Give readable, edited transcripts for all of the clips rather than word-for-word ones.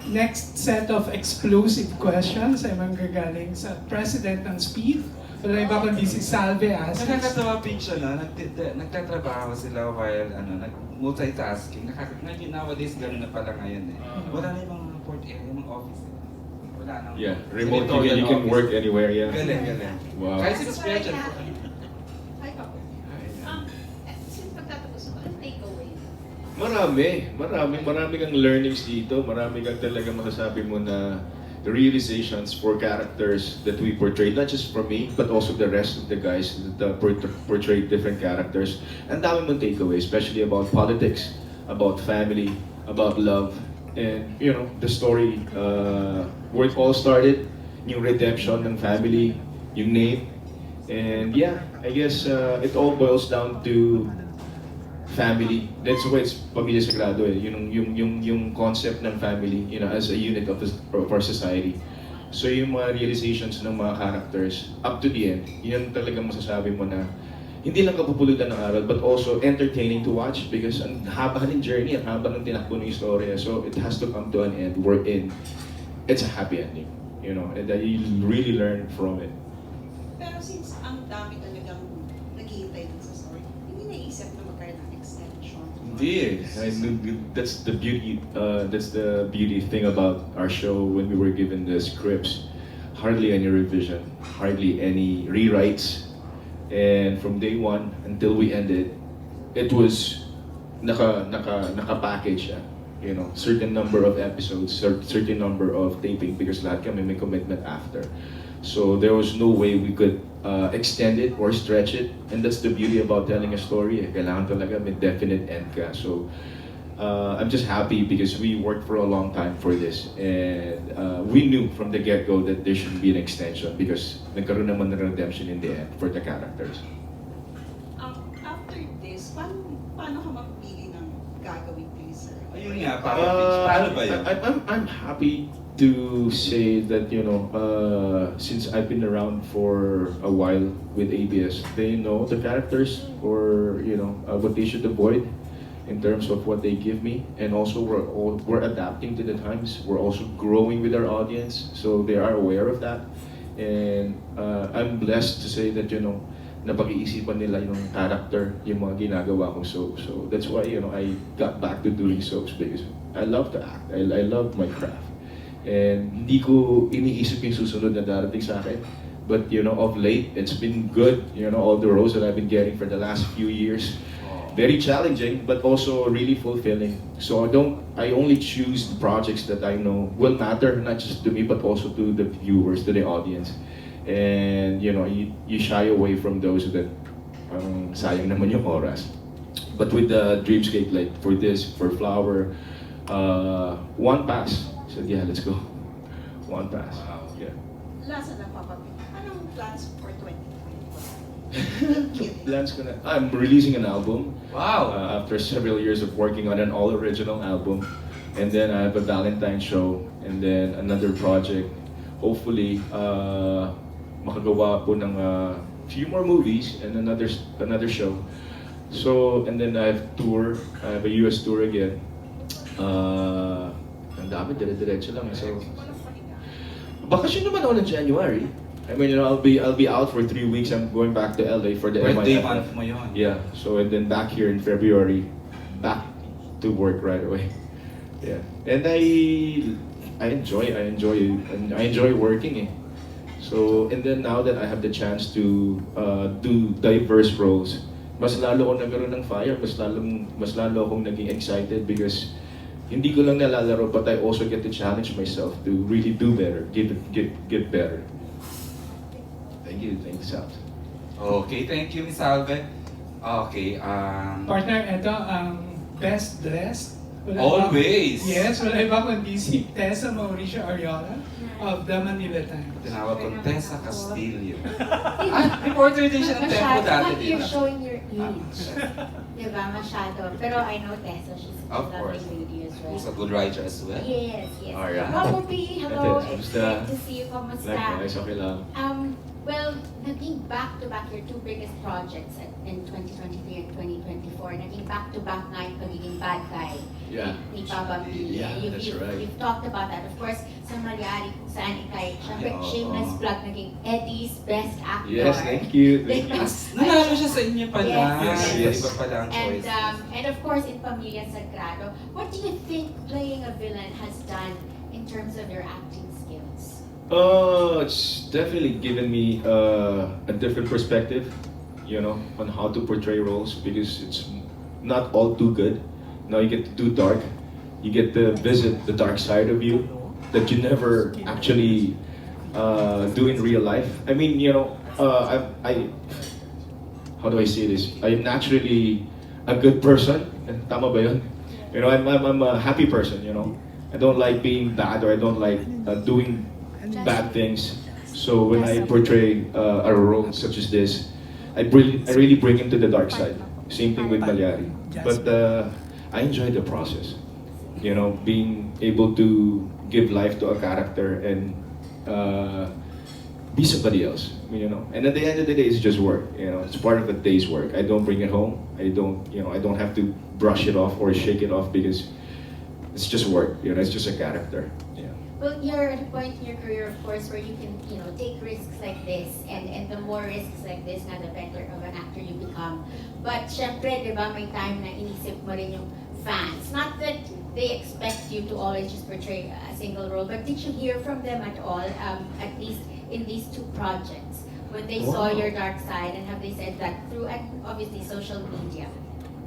next set of explosive questions ay manggagaling sa President ng Speed. Wala iba kundi si Salve Asis. Nakakatawa pinch, nagtatrabaho sila while multitasking. Ngayon nowadays, gano'n na pala ngayon eh. Wala na yung mga port area, yung mga office. Wala na. Yeah, remote, you can work anywhere, yeah. Galing. Wow. Kahit si Special. Hi, Papa. Since pagtatapos mo, ano takeaway? Marami kang learnings dito. Marami kang talaga masasabi mo na realizations for characters that we portrayed, not just for me, but also the rest of the guys that portrayed different characters. And dami mong takeaway, especially about politics, about family, about love, and you know, the story where it all started, yung redemption ng family, yung name, and yeah, I guess it all boils down to family. That's why it's Pamilya Sagrado eh. Yung concept ng family, you know, as a unit of our society. So yung mga realizations ng mga characters up to the end, yun talagang masasabi mo na hindi lang kapupulutan ng aral but also entertaining to watch because ang haba ng journey, ang haba ng tinakbo ng istorya. So it has to come to an end wherein it's a happy ending, you know, and that you really learn from it. Pero since ang dami talagang naghihintay dun sa story, hindi naisip na magkaroon ng extension. Hindi. That's the beauty. That's the beauty thing about our show when we were given the scripts. Hardly any revision, hardly any rewrites, and from day one until we ended, it was naka-package siya. You know, certain number of episodes, certain number of taping because lahat kami may commitment after. So there was no way we could extend it or stretch it, and that's the beauty about telling a story. Kailangan talaga may definite end ka. So I'm just happy because we worked for a long time for this, and we knew from the get-go that there should be an extension because nagkaroon naman ng redemption in the end for the characters. After this, paano ka magpili ng gagawin teaser? Ayun nga, paano ba yun? I'm happy to say that, you know, since I've been around for a while with ABS, they know the characters or, you know, what they should avoid in terms of what they give me, and also we're adapting to the times. We're also growing with our audience, so they are aware of that. And I'm blessed to say that, you know, napag-iisipan nila yung character, yung mga ginagawa kong soap. So that's why, you know, I got back to doing soaps because I love to act. I love my craft. And hindi ko iniisip yung susunod na darating sa akin. But, you know, of late, it's been good. You know, all the roles that I've been getting for the last few years. Very challenging, but also really fulfilling. So I only choose the projects that I know will matter, not just to me, but also to the viewers, to the audience. And, you know, you shy away from those that sayang naman yung oras. But with the Dreamscape, like for this, for Flower, one pass. I said, yeah, let's go. One pass. Wow. Yeah. Last na Papa, anong plans for 2024? Plans ko na. I'm releasing an album. Wow! After several years of working on an all-original album. And then I have a Valentine show. And then another project. Hopefully, makagawa po ng few more movies and another show. So, and then I have tour. I have a US tour again. Ang dami, dire-diretso lang. So, bakasyon naman ako ng January. I mean, you know, I'll be out for 3 weeks. I'm going back to LA for the Birthday MIF. month mo yun. Yeah. So and then back here in February, back to work right away. Yeah. And I enjoy working. So and then now that I have the chance to do diverse roles, mas lalo akong nagkaroon ng fire, mas lalo akong naging excited because hindi ko lang nalalaro, but I also get to challenge myself to really do better, get better. Thank you, Sal. Okay, thank you, Miss Alve. Okay, Partner, ito ang best dressed. always! Yes, wala iba kundi si Tessa Mauricio Ariola of the Manila Times. Tinawag ko Tessa Castillo. Reporter din siya ng Tempo dati, di You're ba? showing your age. Diba? Masyado. Pero I know Tessa, she's a Of lovely course. lady as well. Who's a good writer as well. Yes, yes. Alright. Papa P, hello. Ate, It's kamusta? great to see you. Kamusta? Likewise, okay lang. Well, naging back-to-back your two biggest projects in 2023 and 2024. Naging back-to-back nga yung pagiging bad guy Yeah. ni Papa B. Yeah, that's right. You've talked about that. Of course, sa Malyari kung saan ikay, syempre, Oo. shameless plug, naging Eddie's Best Actor. Yes, thank you. Thank you. Nanalo siya sa inyo pala. Yes, yes. Iba pala ang And, choices. and of course, in Pamilya Sagrado, what do you think playing a villain has done in terms of your acting skills? It's definitely given me a different perspective, you know, on how to portray roles because it's not all too good. Now you get to do dark, you get to visit the dark side of you that you never actually do in real life. I mean, you know, how do I say this? I'm naturally a good person. Tama ba yun? You know, I'm a happy person, you know. I don't like being bad or I don't like doing bad things. So when I portray a role such as this, I really bring him to the dark side. Same thing with Malyari. But I enjoy the process. You know, being able to give life to a character and be somebody else. You know, and at the end of the day, it's just work. You know, it's part of a day's work. I don't bring it home. I don't have to brush it off or shake it off because it's just work. You know, it's just a character. Yeah. Well, you're at a point in your career, of course, where you can, take risks like this, and the more risks like this, na the better of an actor you become. But syempre, di ba, may time na inisip mo rin yung fans. Not that they expect you to always just portray a single role, but did you hear from them at all, at least in these two projects, when they saw Wow. your dark side, and have they said that through, and obviously, social media?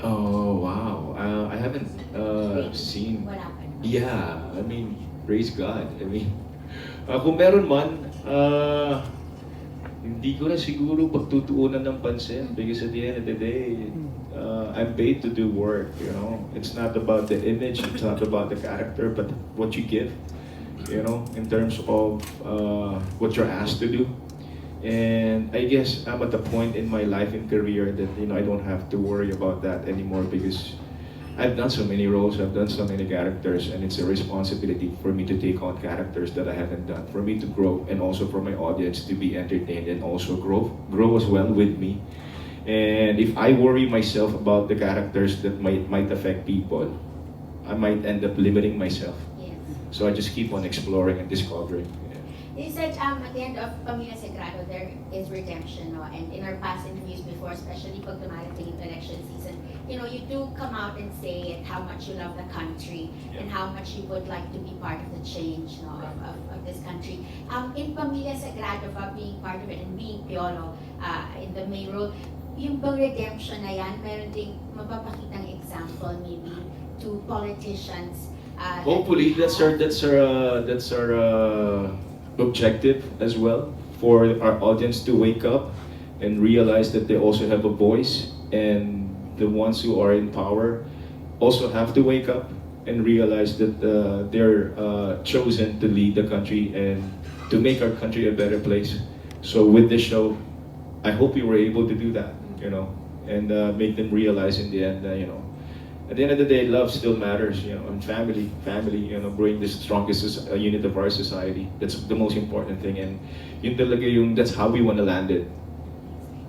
Oh wow! I haven't seen. Wala pa naman. Yeah, I mean, praise God. I mean, kung meron man, hindi ko na siguro pagtutuunan ng pansin because at the end of the day, I'm paid to do work, you know. It's not about the image, it's not about the character, but what you give, you know, in terms of what you're asked to do. And I guess I'm at the point in my life and career that, I don't have to worry about that anymore because I've done so many roles, I've done so many characters, and it's a responsibility for me to take on characters that I haven't done, for me to grow, and also for my audience to be entertained and also grow as well with me. And if I worry myself about the characters that might affect people, I might end up limiting myself. Yes. So I just keep on exploring and discovering. You said at the end of Pamilya Sagrado, there is redemption, no? And in our past interviews before, especially pag dumarating yung election season, you do come out and say how much you love the country and how much you would like to be part of the change, no, of this country. In Pamilya Sagrado, being part of it and being Piolo in the main role, yung bang redemption na yan, meron ding mapapakitang example maybe to politicians. Hopefully, that's our objective as well, for our audience to wake up and realize that they also have a voice, and the ones who are in power also have to wake up and realize that they're chosen to lead the country and to make our country a better place. So with this show, I hope we were able to do that, and make them realize in the end, at the end of the day, love still matters, and family, bring the strongest unit of our society. That's the most important thing, and that's how we want to land it.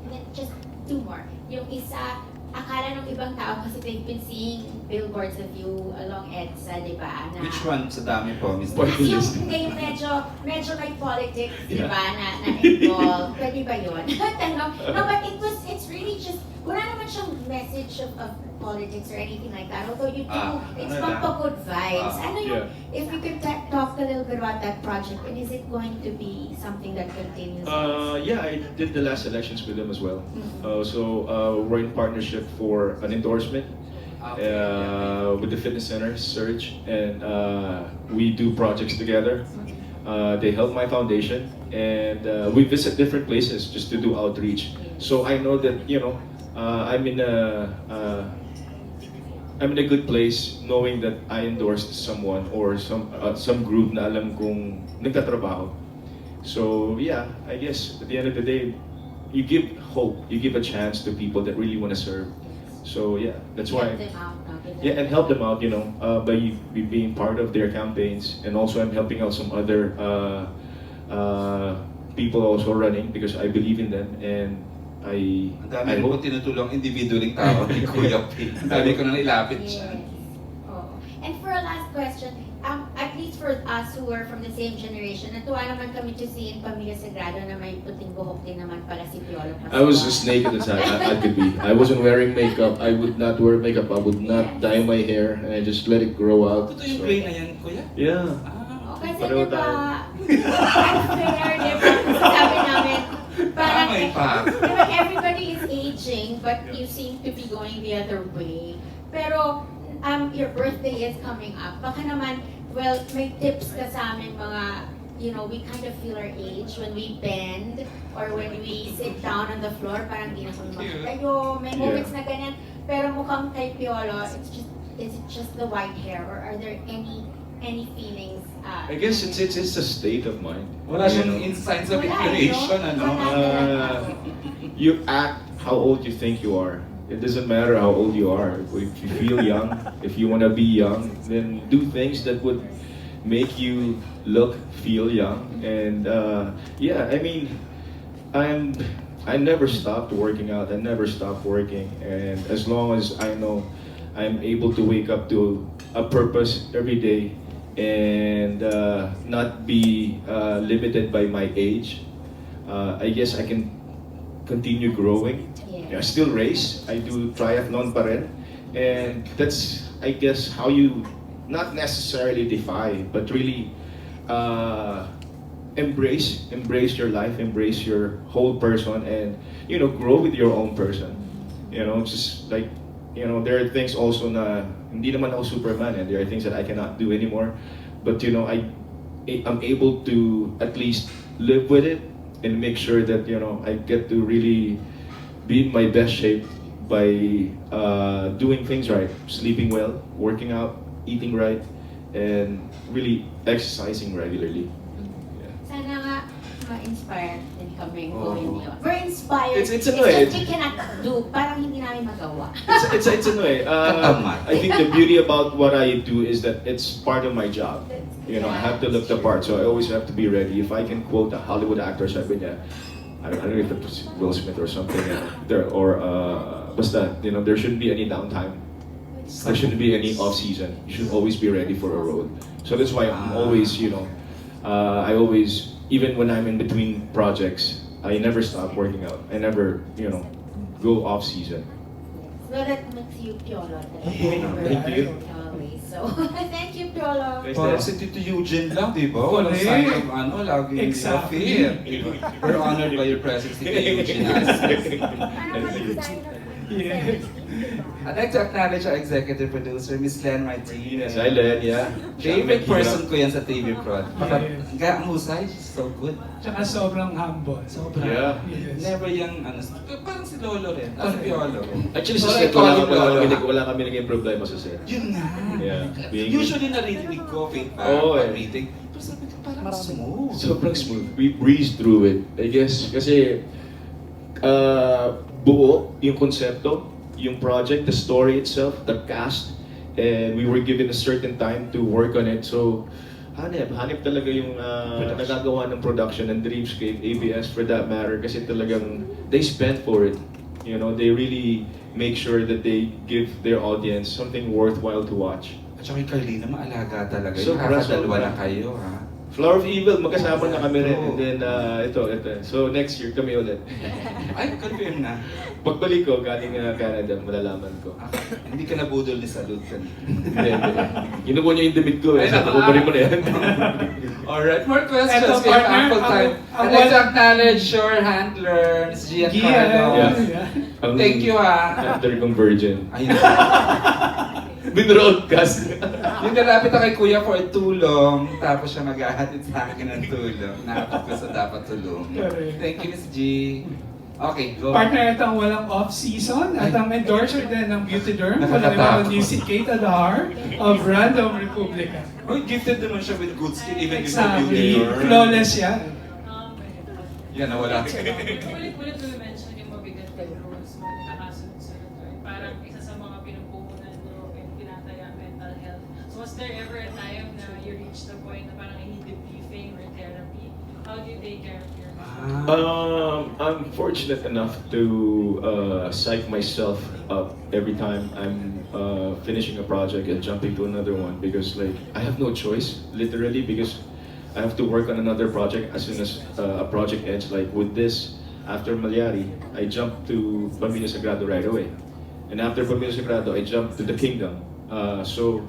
And then just two more. Yung isa, akala ng ibang tao kasi they've been seeing billboards of you along EDSA, di ba? Na, Which one? Sa dami po, Mr. yung hindi, medyo may politics, di ba, na involved. Pwede ba yun? No, but it's really just, wala naman siyang message of politics or anything like that. Although you do, it's good vibes. If you could talk a little bit about that project, and is it going to be something that continues? Yeah, I did the last elections with them as well. So we're in partnership for an endorsement with the fitness center, Surge, and we do projects together. They help my foundation, and we visit different places just to do outreach. So I know that I'm in a good place knowing that I endorsed someone or some group na alam kong nagtatrabaho. So yeah, I guess at the end of the day, you give hope, you give a chance to people that really want to serve. So yeah, that's why. Help them out, no? Yeah, and help them out, by being part of their campaigns, and also I'm helping out some other people also running because I believe in them, and Ang dami I ko hope. tinutulong individualing tao ni Kuya P. Ang dami ko nang ilapit siya. Yes. Oh. And for a last question, at least for us who are from the same generation, natuwa naman kami to see in Pamilya Sagrado na may puting buhok din naman pala si Piolo Pascual. I was as naked as I could be. I wasn't wearing makeup. I would not wear makeup. I would not dye my hair, and I just let it grow out. Totoo yung gray na yan, Kuya? Yeah. Ah, Kasi Pareho diba, tayo. unfair, diba? Sabi namin, parang, may pa. diba, everybody is aging, but you seem to be going the other way. Pero, your birthday is coming up. Baka naman, well, may tips ka sa amin mga, you know, we kind of feel our age when we bend or when we sit down on the floor, parang di na kami makatayo. May moments na ganyan. Pero mukhang kay Piolo, is it just the white hair or are there any feelings? I guess it's a state of mind. Wala You siyang know? signs of Wala, inclination, no? ano? Wala. You act how old you think you are. It doesn't matter how old you are. If you feel young, if you want to be young, then do things that would make you feel young. And yeah, I mean, I never stopped working out. I never stopped working. And as long as I know I'm able to wake up to a purpose every day and not be limited by my age, I guess I can continue growing. I still race. I do triathlon pa rin. And that's, I guess, how you not necessarily defy, but really embrace your life, embrace your whole person, and grow with your own person. Just like there are things also na hindi naman ako Superman, and there are things that I cannot do anymore. But I'm able to at least live with it and make sure that I get to really be in my best shape by doing things right, sleeping well, working out, eating right, and really exercising regularly. Sana nga ma-inspire din kami Oo. gawin yun. We're inspired. It's just we cannot do. Parang hindi namin magawa. It's a way. I think the beauty about what I do is that it's part of my job. I have to look the part, so I always have to be ready. If I can quote a Hollywood actor, sabi niya, I don't know if it was Will Smith or something, basta, there shouldn't be any downtime. There shouldn't be any off-season. You should always be ready for a road. So that's why I'm always, I always, even when I'm in between projects, I never stop working out. I never, go off-season. So that makes you Piolo. Thank you. Always. So, thank you, Piolo. Parang si Tito Eugene lang, di ba? Walang sign of lagi Exactly. We're honored by your presence, Tito Eugene. Ano mag-designer? Yes. I'd like to acknowledge our executive producer, Miss Len Martinez. Yes, I learned, yeah. Favorite person ko yan sa TV Prod. Yes. Ang husay, she's so good. Tsaka sobrang humble. Sobrang. Yeah. Yes. Never yung, parang si Lolo rin. Si Piolo. Actually, sa Sorry, set, wala Lolo. kami naging problema sa set. Yun nga. Yeah. Usually naririnig ko, feedback, Oo, eh. meeting. Pero sabi ko parang smooth. Sobrang smooth. We breezed through it. I guess, kasi buo yung konsepto, yung project, the story itself, the cast, and we were given a certain time to work on it. So, hanip talaga yung nagagawa ng production ng Dreamscape, ABS for that matter, kasi talagang they spent for it. They really make sure that they give their audience something worthwhile to watch. At saka yung Carlina, maalaga talaga. So, Nakakadalawa na kayo, ha? Flower of Evil, magkasama na kami rin. And then, ito. So, next year kami ulit. Ay, confirm na. Pagbalik ko, galing Canada, malalaman ko. Hindi ka nabudol ni Salud kanina. Hindi. Kinukuha niya yung damit ko eh. Ay, Sabi ko, balik mo na yan. Alright, more questions. Eto, We have partner, ample time. I'd like to acknowledge your handler, Ms. Gia Gia. Carlo. Yeah. Thank you, ha. After kong virgin. Ayun. Binroadcast. Yung nalapit ako kay Kuya for tulong, tapos siya maghahatid sa akin ng tulong. Nakapag ko sa dapat tulong. Correct. Thank you, Ms. G. Okay, go. Partner, ito ang walang off-season at ang endorser din ng Beauty Derm. Walang iba Nakakatakot. kundi si Kate Adar of Random Republica. Oh, gifted naman siya with good skin, even before Exactly. beauty. Flawless yan. Yan, nawala. Ulit-ulit mo mention yung mabigat na rules mo, nakakasunod-sunod, right? Parang isa sa mga pinupunan mo and pinataya mental health. So was there ever a time na you reached the point na parang I need debriefing or therapy How do you take care of your I'm fortunate enough to psych myself up every time I'm finishing a project and jumping to another one because like I have no choice, literally, because I have to work on another project as soon as a project ends. Like with this, after Malyari, I jumped to Pamilya Sagrado right away. And after Pamilya Sagrado, I jumped to The Kingdom. So,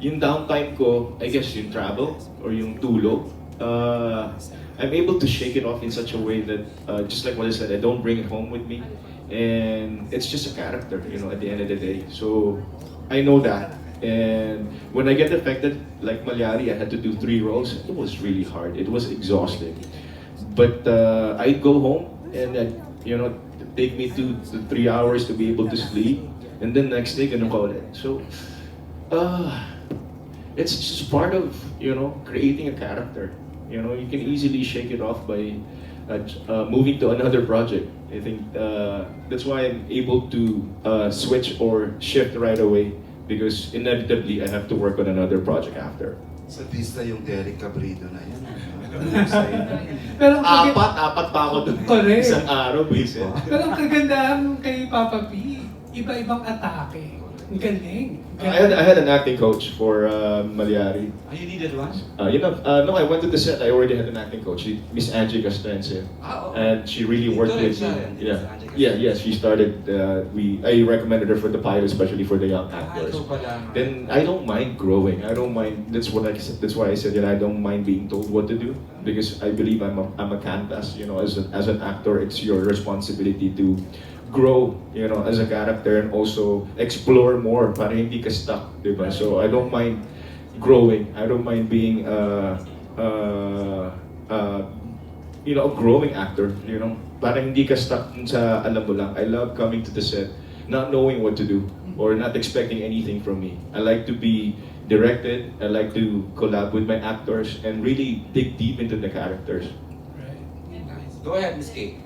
yung downtime ko, I guess yung travel or yung tulog, I'm able to shake it off in such a way that, just like what I said, I don't bring it home with me. And it's just a character, you know, at the end of the day. So, I know that. And when I get affected, like Malyari, I had to do 3 roles. It was really hard. It was exhausting. But I'd go home and you know, take me 2 to 3 hours to be able to sleep. And then next day, gonna call it. So, it's just part of, you know, creating a character. You know, you can easily shake it off by moving to another project. I think that's why I'm able to switch or shift right away because inevitably I have to work on another project after. Sa pista yung Derek Cabrido na yan. Pero ang Apat pa ako doon. Correct. Isang araw, basic. Pero ang kagandahan kay Papa P, iba-ibang atake. Ang galing. I had an acting coach for Malyari. You needed one? No, I went to the set. I already had an acting coach, Miss Angie Castense, and she really worked with me. Yeah. She started. I recommended her for the pilot, especially for the young actors. Then I don't mind growing. I don't mind. That's what I said. That's why I said I don't mind being told what to do because I believe I'm a canvas. You know, as an actor, it's your responsibility to grow, you know, as a character and also explore more para hindi ka stuck, diba? So I don't mind growing. I don't mind being you know, a growing actor, you know, para hindi ka stuck sa alam mo lang. I love coming to the set not knowing what to do or not expecting anything from me. I like to be directed. I like to collab with my actors and really dig deep into the characters. Go ahead, Miss Kate.